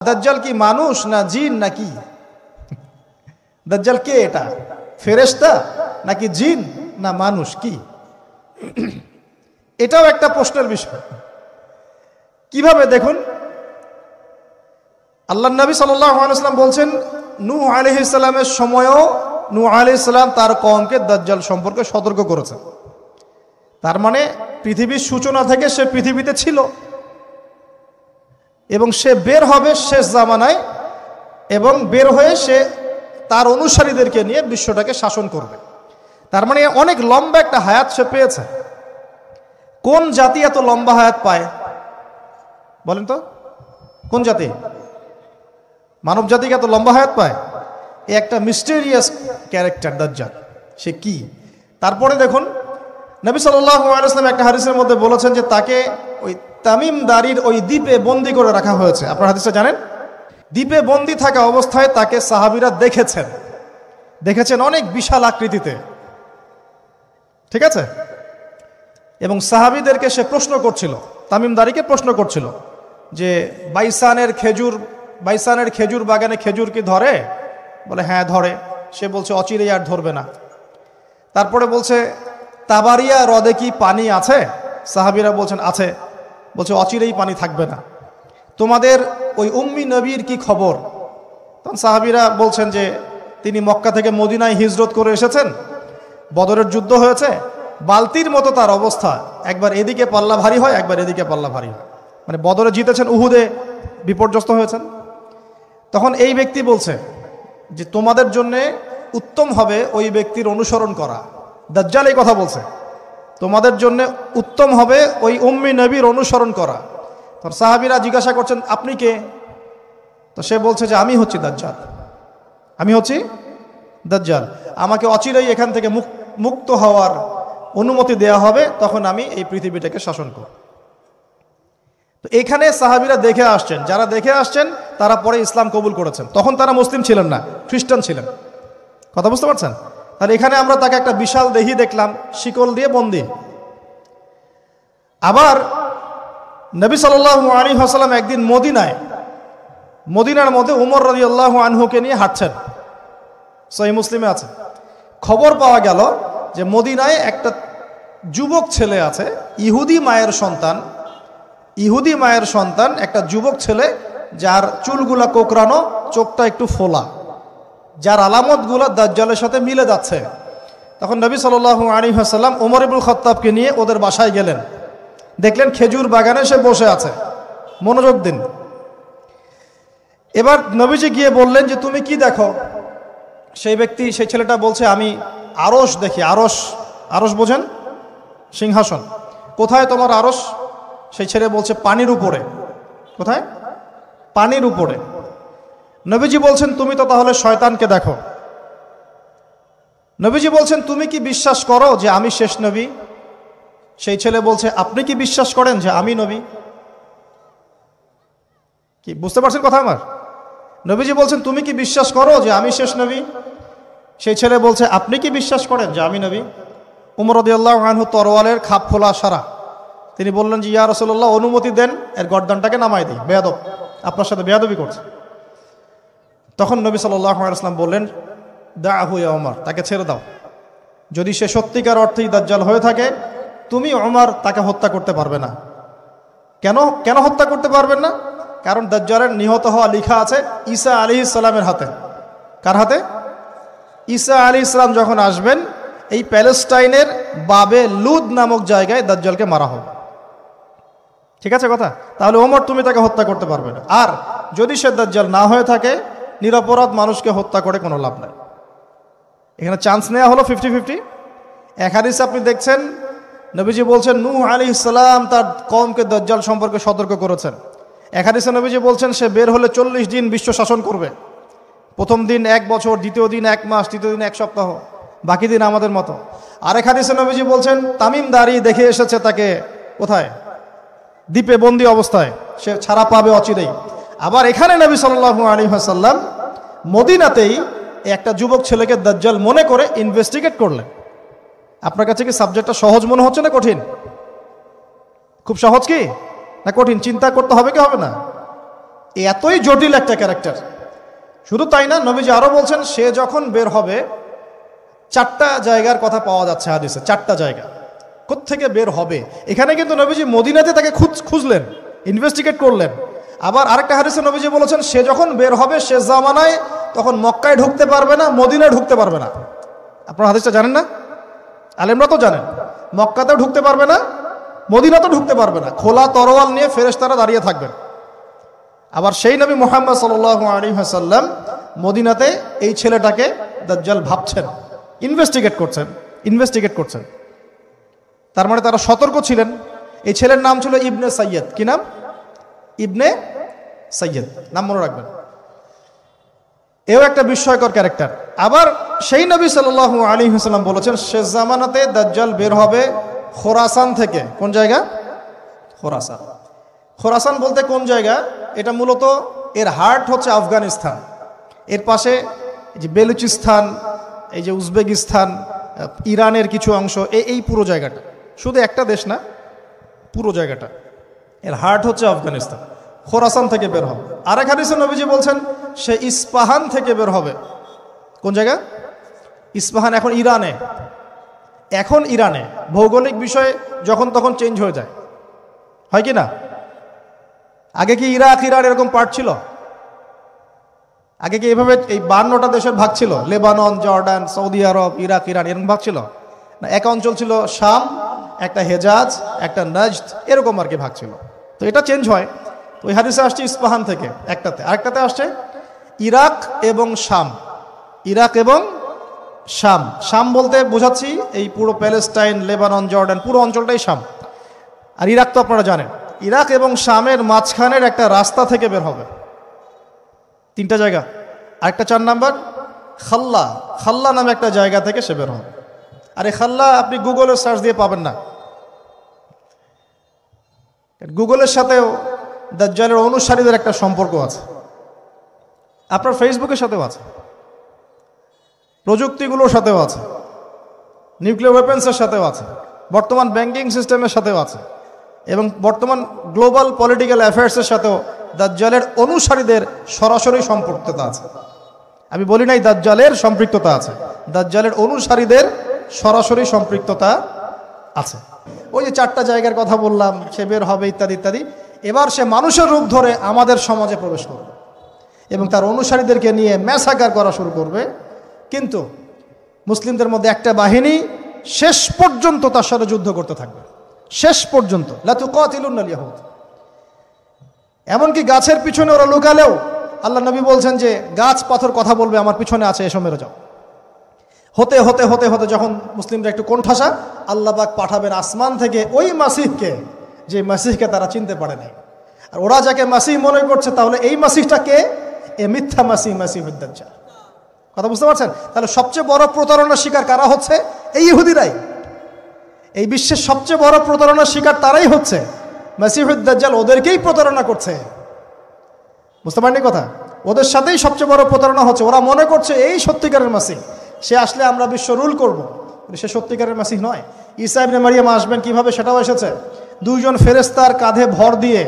দাজ্জাল কি মানুষ না জিন নাকি? দাজ্জাল কে? এটা ফেরেশতা নাকি জিন না মানুষ? কি এটাও একটা প্রশ্নের বিষয়। কিভাবে দেখুন, আল্লাহর নবী সাল্লাল্লাহু আলাইহি ওয়াসাল্লাম বলছেন নূহ আলাইহিস সালামের সময়ও নূহ আলাইহিস সালাম তার কওমকে দাজ্জাল সম্পর্কে সতর্ক করেছেন। তার মানে পৃথিবীর সূচনা থেকে সে পৃথিবীতে ছিল এবং সে বের হবে শেষ জামানায়, এবং বের হয়ে সে তার অনুসারীদেরকে নিয়ে বিশ্বটাকে শাসন করবে। তার মানে অনেক লম্বা একটা হায়াত সে পেয়েছে। কোন জাতি এত লম্বা হায়াত পায় বলেন তো? কোন জাতি মানব জাতিকে এত লম্বা হায়াত পায়? এই একটা মিস্টেরিয়াস ক্যারেক্টার দাজ্জাল। সে কি? তারপরে দেখুন নবী সাল্লাল্লাহু আলাইহি ওয়াসাল্লাম একটা হাদিসের মধ্যে বলেছেন যে তাকে ওই তামিম দারির ওই দ্বীপে বন্দী করে রাখা হয়েছে। আপনারা হাদিসটা জানেন? দ্বীপে বন্দী থাকা অবস্থায় তাকে সাহাবীরা দেখেছেন অনেক বিশাল আকৃতিতে, ঠিক আছে? এবং সাহাবীদেরকে সে প্রশ্ন করছিল, তামিম দারিকে প্রশ্ন করছিল যে বাইসানের খেজুর বাগানে খেজুর কি ধরে? বলে হ্যাঁ ধরে। সে বলছে অচিরেই আর ধরবে না। তারপরে বলছে তাবারিয়া হ্রদে কি পানি আছে? সাহাবীরা বলছেন আছে। বলছে অচিরেই পানি থাকবে না। তোমাদের ওই উম্মি নবীর কি খবর? তখন সাহাবীরা বলছেন যে তিনি মক্কা থেকে মদিনায় হিজরত করে এসেছেন, বদরের যুদ্ধ হয়েছে, বালতির মতো তার অবস্থা, একবার এদিকে পাল্লা ভারী হয় একবার এদিকে পাল্লা ভারী হয়। মানে বদরে জিতেছেন, উহুদে বিপর্যস্ত হয়েছেন। তখন এই ব্যক্তি বলছে যে তোমাদের জন্য উত্তম হবে ওই ব্যক্তির অনুসরণ করা। দাজ্জাল এই কথা বলছে, তোমাদের জন্য উত্তম হবে ওই উম্মি নবীর অনুসরণ করা। তো সাহাবীরা জিজ্ঞাসা করছেন আপনি কে? তো সে বলছে যে আমি হচ্ছি দাজ্জাল। আমাকে অচিরেই এখান থেকে মুক্ত হওয়ার অনুমতি দেয়া হবে, তখন আমি এই পৃথিবীটাকে শাসন করব। তো এখানে সাহাবীরা দেখে আসছেন, যারা দেখে আসছেন তারা পরে ইসলাম কবুল করেছেন। তখন তারা মুসলিম ছিলেন না, খ্রিস্টান ছিলেন। কথা বুঝতে পারছেন? তাহলে এখানে আমরা তাকে একটা বিশাল দেহি দেখলাম, শিকল দিয়ে বন্দী। আবার নবী সাল্লাল্লাহু আলাইহি ওয়াসাল্লাম একদিন মদিনার মধ্যে উমর রাদিয়াল্লাহু আনহুকে নিয়ে হাঁটছেন, সহিহ মুসলিমে আছে। খবর পাওয়া গেল যে মদিনায় একটা যুবক ছেলে আছে, ইহুদি মায়ের সন্তান একটা যুবক ছেলে, যার চুলগুলা কোকড়ানো, চোখটা একটু ফোলা, যার আলামতগুলো দাজ্জালের সাথে মিলে যাচ্ছে। তখন নবী সাল্লাল্লাহু আলাইহি ওয়াসাল্লাম ওমর ইবনুল খাত্তাবকে নিয়ে ওদের বাসায় গেলেন। দেখলেন খেজুর বাগানে সে বসে আছে, মনোযোগ দিন। এবার নবীজি গিয়ে বললেন যে তুমি কি দেখো? সেই ছেলেটা বলছে আমি আরশ দেখি। আরশ বোঝেন? সিংহাসন। কোথায় তোমার আরশ? সেই ছেলে বলছে পানির উপরে। কোথায়? পানির উপরে। নবীজি বলছেন তুমি তো তাহলে শয়তানকে দেখো। নবীজি বলছেন তুমি কি বিশ্বাস করো যে আমি শেষ নবী? সেই ছেলে বলছে আপনি কি বিশ্বাস করেন যে আমি নবী? কি বুঝতে পারছেন কথা আমার? নবীজি বলছেন তুমি কি বিশ্বাস করো যে আমি শেষ নবী? সেই ছেলে বলছে আপনি কি বিশ্বাস করেন যে আমি নবী? উমর রাদিয়াল্লাহু আনহু তরোয়ালের খাপ খোলা সারা। তিনি বললেন যে ইয়া রাসূলুল্লাহ অনুমতি দেন, এর গর্দানটাকে নামাই দিই, বেয়াদব, আপনার সাথে বেয়াদবি করছে। তখন নবী সাল্লাল্লাহু আলাইহি ওয়াসাল্লাম বললেন দাআহু ইয়া ওমর, তাকে ছেড়ে দাও। যদি সে সত্যিকার অর্থেই দাজ্জাল হয়ে থাকে, তুমি ওমর তাকে হত্যা করতে পারবে না। কেন হত্যা করতে পারবেন না? কারণ দাজ্জালের নিহত হওয়া লেখা আছে ঈসা আলাইহিস সালামের হাতে। কার হাতে? ঈসা আলাইহিস সালাম যখন আসবেন, এই প্যালেস্টাইনের বাবে লুদ নামক জায়গায় দাজ্জালকে মারা হবে। ঠিক আছে কথা? তাহলে ওমর তুমি তাকে হত্যা করতে পারবে না। আর যদি সে দাজ্জাল না হয়ে থাকে, নিরপরাধ মানুষকে হত্যা করে কোনো লাভ নাই। এখানে চান্স নেওয়া হলো 50-50। এক হাদিসে আপনি দেখছেন নবীজি বলছেন নূহ আলাইহিস সালাম তার কওমকে দাজ্জাল সম্পর্কে সতর্ক করেছেন। এক হাদিসে নবীজি বলছেন সে বের হলে 40 দিন বিশ্ব শাসন করবে। প্রথম দিন 1 বছর, দ্বিতীয় দিন 1 মাস, তৃতীয় দিন 1 সপ্তাহ, বাকি দিন আমাদের মতো। আরেক হাদিসে নবীজি বলছেন তামিম দারি দেখে এসেছে তাকে কোথায়? দ্বীপে বন্দী অবস্থায়, সে ছাড়া পাবে অচিরেই। আবার এখানে নবী সাল্লাল্লাহু আলাইহি ওয়াসাল্লাম মদিনাতেই একটা যুবক ছেলেকে দাজ্জাল মনে করে ইনভেস্টিগেট করলেন। আপনার কাছে কি সাবজেক্টটা সহজ মনে হচ্ছে না কঠিন? খুব সহজ কি না কঠিন? চিন্তা করতে হবে কি হবে না? এতই জটিল একটা ক্যারেক্টার। শুধু তাই না, নবীজি আরও বলছেন সে যখন বের হবে, 4টা জায়গার কথা পাওয়া যাচ্ছে হাদিসে, 4টা জায়গা কোত্থেকে বের হবে। এখানে কিন্তু নবীজি মদিনাতে তাকে খুঁজলেন, ইনভেস্টিগেট করলেন। আবার আরেকটা হাদিসে নবীজি বলেছেন সে যখন বের হবে শেষ জামানায়, তখন মক্কায় ঢুকতে পারবে না, মদিনায় ঢুকতে পারবে না। আপনারা হাদিসটা জানেন না? আলেমরা তো জানেন। মক্কাতেও ঢুকতে পারবে না, মদিনাতেও ঢুকতে পারবে না। খোলা তরোয়াল নিয়ে ফেরেশতারা দাঁড়িয়ে থাকবেন। আবার সেই নবী মুহাম্মদ সাল্লাল্লাহু আলাইহি ওয়াসাল্লাম মদিনাতে এই ছেলেটাকে দাজ্জাল ভাবছেন, ইনভেস্টিগেট করছেন। তার মানে তারা সতর্ক ছিলেন। এই ছেলের নাম ছিল ইবনে সাইয়্যিদ। কি নাম? ইবনে সাইয়্যিদ, নাম মনে রাখবেন। এও একটা বিস্ময়কর ক্যারেক্টার। আবার সেই নবী সাল্লাল্লাহু আলাইহি ওয়াসাল্লাম বলেছেন শেষ জামানাতে দাজ্জাল বের হবে খোরাসান থেকে। কোন জায়গা? খোরাসান। খোরাসান বলতে কোন জায়গা? এটা মূলত এর হার্ট হচ্ছে আফগানিস্তান, এর পাশে এই যে বেলুচিস্তান, এই যে উজবেকিস্তান, ইরানের কিছু অংশ, এই পুরো জায়গাটা, শুধু একটা দেশ না, পুরো জায়গাটা এর হার্ট হচ্ছে আফগানিস্তান। খোরাসান থেকে বের হবে। আরেক হাদিসে নবীজি বলছেন সে ইস্পাহান থেকে বের হবে। কোন জায়গা? ইস্পাহান এখন ইরানে। ভৌগোলিক বিষয়ে যখন তখন চেঞ্জ হয়ে যায়, হয় কি না? আগে কি ইরাক ইরান এরকম পার্ট ছিল? আগে কি এভাবে এই 52টা দেশের ভাগ ছিল? লেবানন, জর্ডান, সৌদি আরব, ইরাক ইরান এরকম ভাগ ছিল না? এক অঞ্চল ছিল শাম, একটা হেজাজ, একটা নজদ, এরকম আর কি ভাগ ছিল। তো এটা চেঞ্জ হয়। তো ওই হাদিসে আসছে ইস্পাহান থেকে একটাতে, আরেকটাতে আসছে ইরাক এবং শাম। শাম বলতে বোঝাচ্ছি এই পুরো প্যালেস্টাইন, লেবানন, জর্ডান, পুরো অঞ্চলটাই শাম। আর ইরাক তো আপনারা জানেন। ইরাক এবং শামের মাঝখানের একটা রাস্তা থেকে বের হবে। 3টা জায়গা। আরেকটা 4 নাম্বার খাল্লা নামে একটা জায়গা থেকে সে বের হবে। আর এই খাল্লা আপনি গুগলে সার্চ দিয়ে পাবেন না। গুগলের সাথেও দাজ্জালের অনুসারীদের একটা সম্পর্ক আছে, আপনার ফেসবুকের সাথেও আছে, প্রযুক্তিগুলোর সাথেও আছে, নিউক্লিয়ার ওয়েপেন্সের সাথেও আছে, বর্তমান ব্যাংকিং সিস্টেমের সাথেও আছে, এবং বর্তমান গ্লোবাল পলিটিক্যাল অ্যাফেয়ার্সের সাথেও দাজ্জালের অনুসারীদের সরাসরি সম্পৃক্ততা আছে। আমি বলি নাই দাজ্জালের সম্পৃক্ততা আছে, দাজ্জালের অনুসারীদের সরাসরি সম্পৃক্ততা আছে। ওই যে 4টা জায়গার কথা বললাম, সে বের হবে ইত্যাদি ইত্যাদি। এবার সে মানুষের রূপ ধরে আমাদের সমাজে প্রবেশ করবে এবং তার অনুসারীদেরকে নিয়ে ম্যাসাকার করা শুরু করবে। কিন্তু মুসলিমদের মধ্যে একটা বাহিনী শেষ পর্যন্ত তার সাথে যুদ্ধ করতে থাকবে, শেষ পর্যন্ত। লা তুকাতিলুনাল ইয়াহুদ। এমনকি গাছের পিছনে ওরা লুকালেও আল্লাহ নবী বলছেন যে গাছ পাথর কথা বলবে আমার পিছনে আছে, এসো মেরে যাও। হতে হতে হতে হতে যখন মুসলিমরা একটু কোণঠাসা, আল্লাহ পাক পাঠাবেন আসমান থেকে ওই মাসিহকে, যে মাসিহকে তারা চিনতে পারে নাই। আর ওরা যাকে মাসিহ মনে করছে, তাহলে এই মাসিহটা কে? এ মিথ্যা মাসিহুদ দাজ্জাল। কথা বুঝতে পারছেন? তাহলে সবচেয়ে বড় প্রতারণার শিকার কারা হচ্ছে? এই ইহুদিরাই। এই বিশ্বের সবচেয়ে বড় প্রতারণার শিকার তারাই হচ্ছে। মাসিহুদ দাজ্জাল ওদেরকেই প্রতারণা করছে। বুঝতে পারেননি কথা? ওদের সাথেই সবচেয়ে বড় প্রতারণা হচ্ছে। ওরা মনে করছে এই সত্যিকারের মাসিহ, সে আসলে আমরা বিশ্ব রুল করব। সে সত্যিকারের মাসিহ নয়। ঈসা ইবনে মারিয়াম আসবেন কিভাবে সেটাও এসেছে। 2 জন ফেরেশতার কাঁধে ভর দিয়ে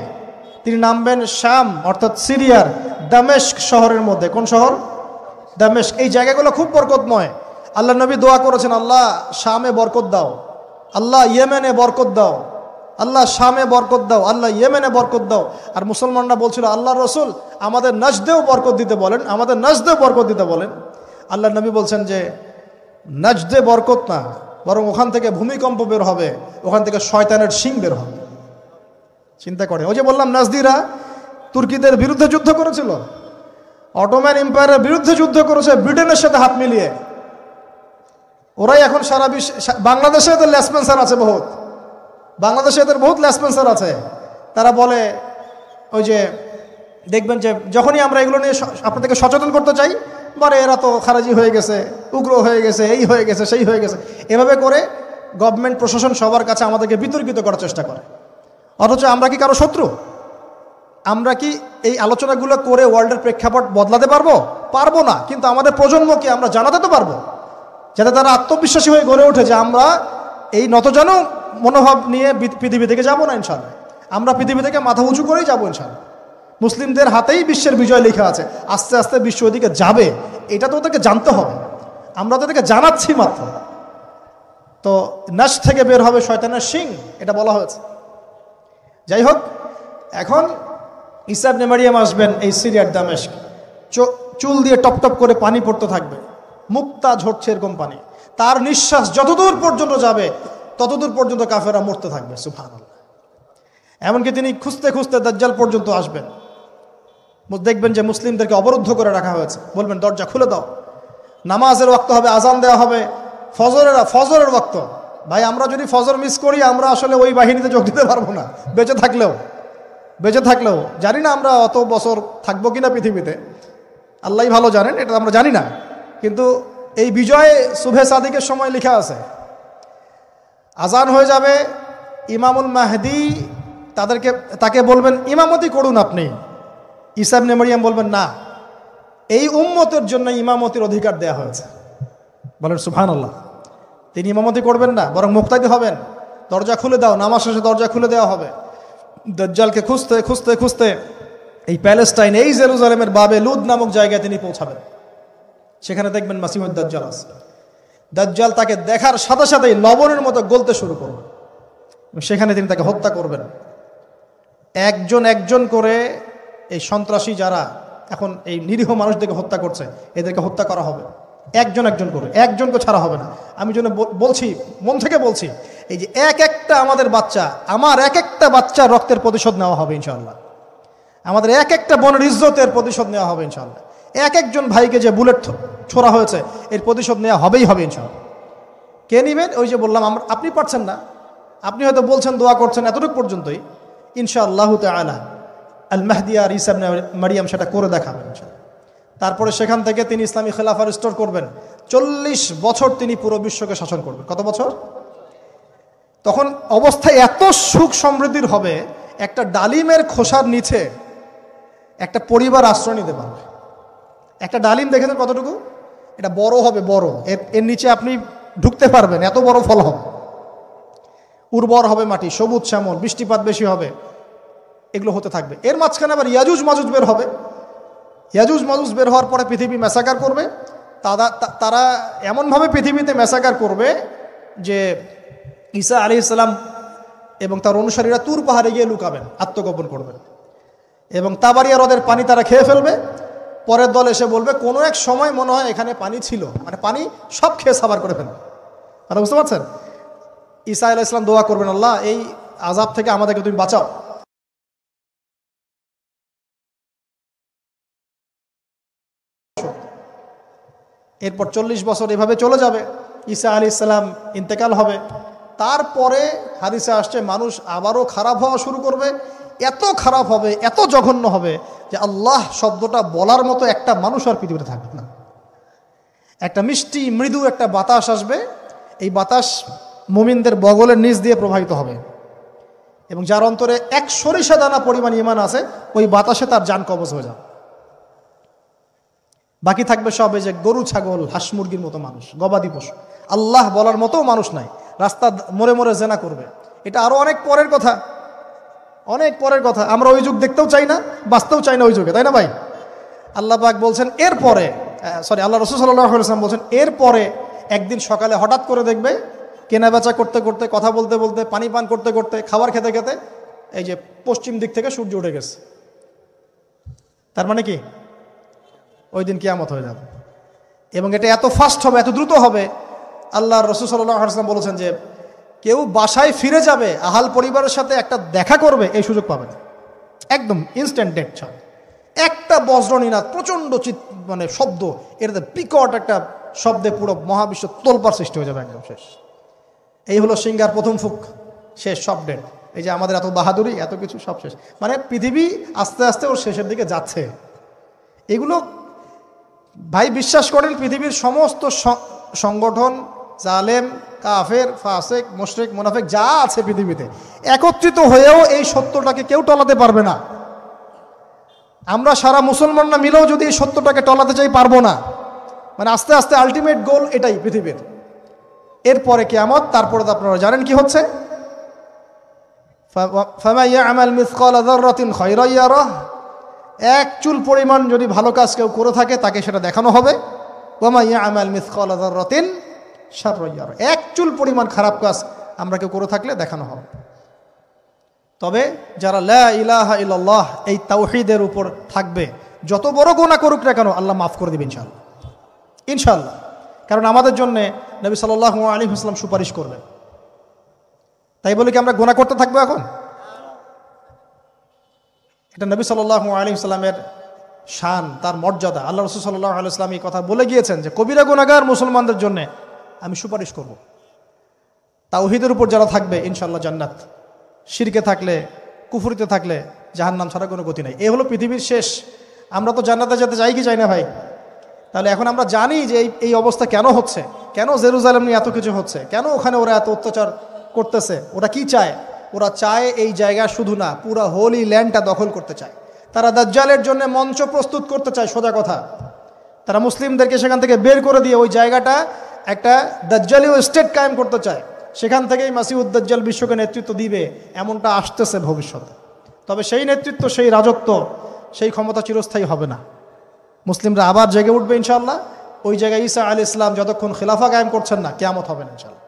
তিনি নামবেন শাম অর্থাৎ সিরিয়ার দামেস্ক শহরের মধ্যে। কোন শহর? দামেস্ক। এই জায়গাগুলো খুব বরকতময়। আল্লাহ নবী দোয়া করেছেন, আল্লাহ শামে বরকত দাও, আল্লাহ ইয়েমেনে বরকত দাও, আল্লাহ শামে বরকত দাও, আল্লাহ ইয়েমেনে বরকত দাও। আর মুসলমানরা বলছিল, আল্লাহ রসুল আমাদের নজদেও বরকত দিতে বলেন, আমাদের নজদেও বরকত দিতে বলেন। আল্লাহ নবী বলছেন যে নজদে বরকত না, বরং ওখান থেকে ভূমিকম্প বের হবে, ওখান থেকে শয়তানের শিং বের হবে। চিন্তা করে, ওই যে বললাম নাজদিরা তুর্কিদের বিরুদ্ধে যুদ্ধ করেছিল, অটোম্যান এম্পায়ারের বিরুদ্ধে যুদ্ধ করেছে ব্রিটেনের সাথে হাত মিলিয়ে। ওরাই এখন সারা বিশ্ব, বাংলাদেশে এদের লেসপেন্সার আছে বহুত, বাংলাদেশে এদের বহুত লেসপেন্সার আছে। তারা বলে, ওই যে দেখবেন যে যখনই আমরা এগুলো নিয়ে আপনাদেরকে সচেতন করতে চাই, বলে এরা তো খারাজি হয়ে গেছে, উগ্র হয়ে গেছে, এই হয়ে গেছে, সেই হয়ে গেছে। এভাবে করে গভর্নমেন্ট প্রশাসন সবার কাছে আমাদেরকে বিতর্কিত করার চেষ্টা করে। অথচ আমরা কি কারো শত্রু? আমরা কি এই আলোচনাগুলো করে ওয়ার্ল্ডের প্রেক্ষাপট বদলাতে পারবো? পারবো না। কিন্তু আমাদের প্রজন্মকে আমরা জানাতে তো পারবো, যাতে তারা আত্মবিশ্বাসী হয়ে গড়ে ওঠে যে আমরা এই নতজানু মনোভাব নিয়ে পৃথিবী থেকে যাবো না ইনশাআল্লাহ। আমরা পৃথিবী থেকে মাথা উঁচু করেই যাবো ইনশাআল্লাহ। মুসলিমদের হাতেই বিশ্বের বিজয় লেখা আছে। আস্তে আস্তে বিশ্ব ওদিকে যাবে, এটা তো ওদেরকে জানতে হবে। আমরা তো ওদেরকে জানাচ্ছি মাত্র। তো নাশ থেকে বের হবে শয়তানের শিং, এটা বলা হয়েছে। যাই হোক, এখন ঈসা ইবনে মারইয়াম আসবেন এই সিরিয়ার দামেস্ক, চুল দিয়ে টপ টপ করে পানি পড়তে থাকবে, মুক্তা ঝরছে এরকম পানি। তার নিঃশ্বাস যতদূর পর্যন্ত যাবে ততদূর পর্যন্ত কাফেররা মরতে থাকবে। সুবহানাল্লাহ। এমনকি তিনি খুঁজতে খুঁজতে দাজ্জাল পর্যন্ত আসবেন। দেখবেন যে মুসলিমদেরকে অবরুদ্ধ করে রাখা হয়েছে, বলবেন দরজা খুলে দাও, নামাজের ওয়াক্ত হবে, আজান দেওয়া হবে, ফজরের ওয়াক্ত। ভাই আমরা যদি ফজর মিস করি আমরা আসলে ওই বাহিনীতে যোগ দিতে পারবো না, বেঁচে থাকলেও জানি না আমরা অত বছর থাকবো কিনা পৃথিবীতে, আল্লাহই ভালো জানেন, এটা আমরা জানি না। কিন্তু এই বিজয় সুবহে সাদিকের সময় লেখা আছে। আজান হয়ে যাবে, ইমামুল মাহদি তাকে বলবেন ইমামতি করুন আপনি। ঈসা ইবনে মারইয়াম বলবেন না, এই উম্মতের জন্য ইমামতির অধিকার দেয়া হয়েছে। বলেন সুবহানাল্লাহ। তিনি ইমামতি করবেন না, বরং মুক্তাদি হবেন। দরজা খুলে দাও, নামাজ শেষে দরজা খুলে দেওয়া হবে। দাজ্জালকে খুঁজতে খুঁজতে খুঁজতে এই প্যালেস্টাইন, এই জেরুজালেমের বাবে লুদ নামক জায়গায় তিনি পৌঁছাবেন। সেখানে দেখবেন মাসিহুদ দাজ্জাল আছে। দাজ্জাল তাকে দেখার সাথে সাথেই লবণের মতো গলতে শুরু করবেন। সেখানে তিনি তাকে হত্যা করবেন। একজন একজন করে এই সন্ত্রাসী যারা এখন এই নিরীহ মানুষদেরকে হত্যা করছে, এদেরকে হত্যা করা হবে একজন একজন করে, একজনকে ছাড়া হবে না। আমি জন্য বলছি, মন থেকে বলছি, এই যে এক একটা আমাদের বাচ্চা, আমার এক একটা বাচ্চার রক্তের প্রতিশোধ নেওয়া হবে ইনশাআল্লাহ। আমাদের এক একটা বোনের ইজ্জতের প্রতিশোধ নেওয়া হবে ইনশাআল্লাহ। এক একজন ভাইকে যে বুলেট ছোড়া হয়েছে এর প্রতিশোধ নেওয়া হবেই হবে ইনশাআল্লাহ। কে নিবেন? ওই যে বললাম, আপনি পারছেন না, আপনি হয়তো বলছেন, দোয়া করছেন, এতটুকু পর্যন্তই। ইনশাআল্লাহু তাআলা আল মাহদি আর ঈসা ইবনে মারইয়াম সেটা করে দেখাবেন ইনশাআল্লাহ। তারপরে সেখান থেকে তিনি ইসলামী খেলাফা রিস্টোর করবেন। 40 বছর তিনি পুরো বিশ্বকে শাসন করবেন। কত বছর? তখন অবস্থা এত সুখ সমৃদ্ধির হবে, একটা ডালিমের খোসার নিচে একটা পরিবার আশ্রয় নিতে পারবে। একটা ডালিম দেখেছেন কতটুকু? এটা বড় হবে, বড়, এর নিচে আপনি ঢুকতে পারবেন, এত বড় ফল হবে, উর্বর হবে মাটি, সবুজ শ্যামল, বৃষ্টিপাত বেশি হবে, এগুলো হতে থাকবে। এর মাঝখানে আবার ইয়াজুজ মাজুজ বের হবে। ইয়াজুজ মাজুজ বের হওয়ার পরে পৃথিবী ম্যাসাকার করবে। তারা এমনভাবে পৃথিবীতে ম্যাসাকার করবে যে ঈসা আলাইহিস সালাম এবং তার অনুসারীরা তুর পাহাড়ে গিয়ে লুকাবেন, আত্মগোপন করবেন, এবং তাবারিয়া হ্রদের পানি তারা খেয়ে ফেলবে। পরের দল এসে বলবে কোনো এক সময় মনে হয় এখানে পানি ছিল, মানে পানি সব খেয়ে সাবার করে ফেলবে। আপনারা বুঝতে পারছেন? ঈসা আলাইহিস সালাম দোয়া করবেন, আল্লাহ এই আযাব থেকে আমাদেরকে তুমি বাঁচাও। এরপর 40 বছর এভাবে চলে যাবে, ঈসা আলাইহিস সালাম ইন্তেকাল হবে। তারপরে হাদিসে আসছে মানুষ আবারও খারাপ হওয়া শুরু করবে। এত খারাপ হবে, এত জঘন্য হবে যে আল্লাহ শব্দটা বলার মতো একটা মানুষ আর পৃথিবীতে থাকবে না। একটা মিষ্টি মৃদু একটা বাতাস আসবে, এই বাতাস মুমিনদের বগলের নিচ দিয়ে প্রবাহিত হবে, এবং যার অন্তরে এক সরিষা দানা পরিমাণ ঈমান আছে ওই বাতাসে তার জান কবজ হয়ে যাবে। বাকি থাকবে সব এই যে গরু ছাগল হাঁস মুরগির মতো মানুষ, গবাদি পশু। আল্লাহ বলার মতো মানুষ নাই, রাস্তা মোড়ে মোড়ে জেনা করবে। এটা আরো অনেক পরের কথা, অনেক পরের কথা। আমরা ওই যুগ দেখতেও চাই না, বাঁচতেও চাই না ওই যুগে, তাই না ভাই? আল্লাহ পাক বলছেন এরপরে, আল্লাহ রাসূল সাল্লাল্লাহু আলাইহি ওয়াসাল্লাম বলছেন এরপরে একদিন সকালে হঠাৎ করে দেখবে কেনা বেচা করতে করতে, কথা বলতে বলতে, পানি পান করতে করতে, খাবার খেতে খেতে এই যে পশ্চিম দিক থেকে সূর্য উঠে গেছে। তার মানে কি ওই দিন কিয়ামত হয়ে যাবে, এবং এটা এত ফাস্ট হবে, এত দ্রুত হবে। আল্লাহ রাসূল সাল্লাল্লাহু আলাইহি ওয়াসাল্লাম বলেছেন যে কেউ বাসায় ফিরে যাবে, আহাল পরিবারের সাথে একটা দেখা করবে, এই সুযোগ পাবে না। একদম ইনস্ট্যান্ট ডেথ ছাড়। একটা বজ্রনীনাদ, প্রচণ্ড মানে শব্দ, এটাতে বিকট একটা শব্দে পুরো মহাবিশ্ব তোলপাড় সৃষ্টি হয়ে যাবে, একদম শেষ। এই হলো সিঙ্গার প্রথম ফুক, শেষ, সব ডেট। এই যে আমাদের এত বাহাদুরি, এত কিছু সব শেষ, মানে পৃথিবী আস্তে আস্তে ওর শেষের দিকে যাচ্ছে। এগুলো ভাই বিশ্বাস করেন, পৃথিবীর সমস্ত সংগঠন, জালেম, কাফের, ফাসেক, মুশরিক, মুনাফিক যা আছে পৃথিবীতে একত্রিত হয়েও এই সত্যটাকে কেউ টলাতে পারবে না। আমরা সারা মুসলমানরা মিলেও যদি এই সত্যটাকে টলাতে চাই, পারবো না। মানে আস্তে আস্তে আলটিমেট গোল এটাই পৃথিবীর। এরপরে কিয়ামত, তারপরে তো আপনারা জানেন কি হচ্ছে, ফামান ইয়ামাল মিসকালা যাররাতিন খায়রান ইয়ারাহ এক চুল পরিমাণ যদি ভালো কাজ কেউ করে থাকে তাকে সেটা দেখানো হবে। ওয়া ইয়ামাল মিসকালা যাররাতিন শাররান ইয়ারা, এক চুল পরিমাণ খারাপ কাজ আমরা কেউ করে থাকলে দেখানো হবে। তবে যারা লা ইলাহা ইল্লাল্লাহ এই তাওহীদের উপর থাকবে, যত বড় গুনাহ করুক না কেন আল্লাহ মাফ করে দিবেন ইনশাআল্লাহ, ইনশাআল্লাহ। কারণ আমাদের জন্য নবী সাল্লাল্লাহু আলাইহি ওয়াসাল্লাম সুপারিশ করবেন। তাই বলে কি আমরা গুনাহ করতে থাকবো এখন? এটা নবী সাল্লাল্লাহু আলাইহি ওয়াসাল্লামের শান, তার মর্যাদা। আল্লাহ রাসূল সাল্লাল্লাহু আলাইহি ওয়াসাল্লাম এই কথা বলে গিয়েছেন যে কবিরা গুনাহগার মুসলমানদের জন্য আমি সুপারিশ করব। তাওহীদের উপর যারা থাকবে ইনশাআল্লাহ জান্নাত, শিরকে থাকলে, কুফরিতে থাকলে জাহান্নাম ছাড়া কোনো গতি নাই। এই হলো পৃথিবীর শেষ। আমরা তো জান্নাতে যেতে চাই কি চাই না ভাই? তাহলে এখন আমরা জানি যে এই অবস্থা কেন হচ্ছে, কেন জেরুজালেম নিয়ে এত কিছু হচ্ছে, কেন ওখানে ওরা এত অত্যাচার করতেছে। ওরা কি চায়? ওরা চায় এই জায়গা শুধু না, পুরো হোলি ল্যান্ডটা দখল করতে চায়। তারা দাজ্জালের জন্য মঞ্চ প্রস্তুত করতে চায়, সোজা কথা। তারা মুসলিমদেরকে সেখান থেকে বের করে দিয়ে ওই জায়গাটা একটা দাজ্জালীয় স্টেট কায়েম করতে চায়। সেখান থেকেই মাসিহুদ দাজ্জাল বিশ্বকে নেতৃত্ব দিবে, এমনটা আসতেছে ভবিষ্যতে। তবে সেই নেতৃত্ব, সেই রাজত্ব, সেই ক্ষমতা চিরস্থায়ী হবে না। মুসলিমরা আবার জেগে উঠবে ইনশাআল্লাহ। ওই জায়গায় ঈসা আলাইহিস সালাম যতক্ষণ খিলাফা কায়েম করছেন না, কিয়ামত হবে না ইনশাআল্লাহ।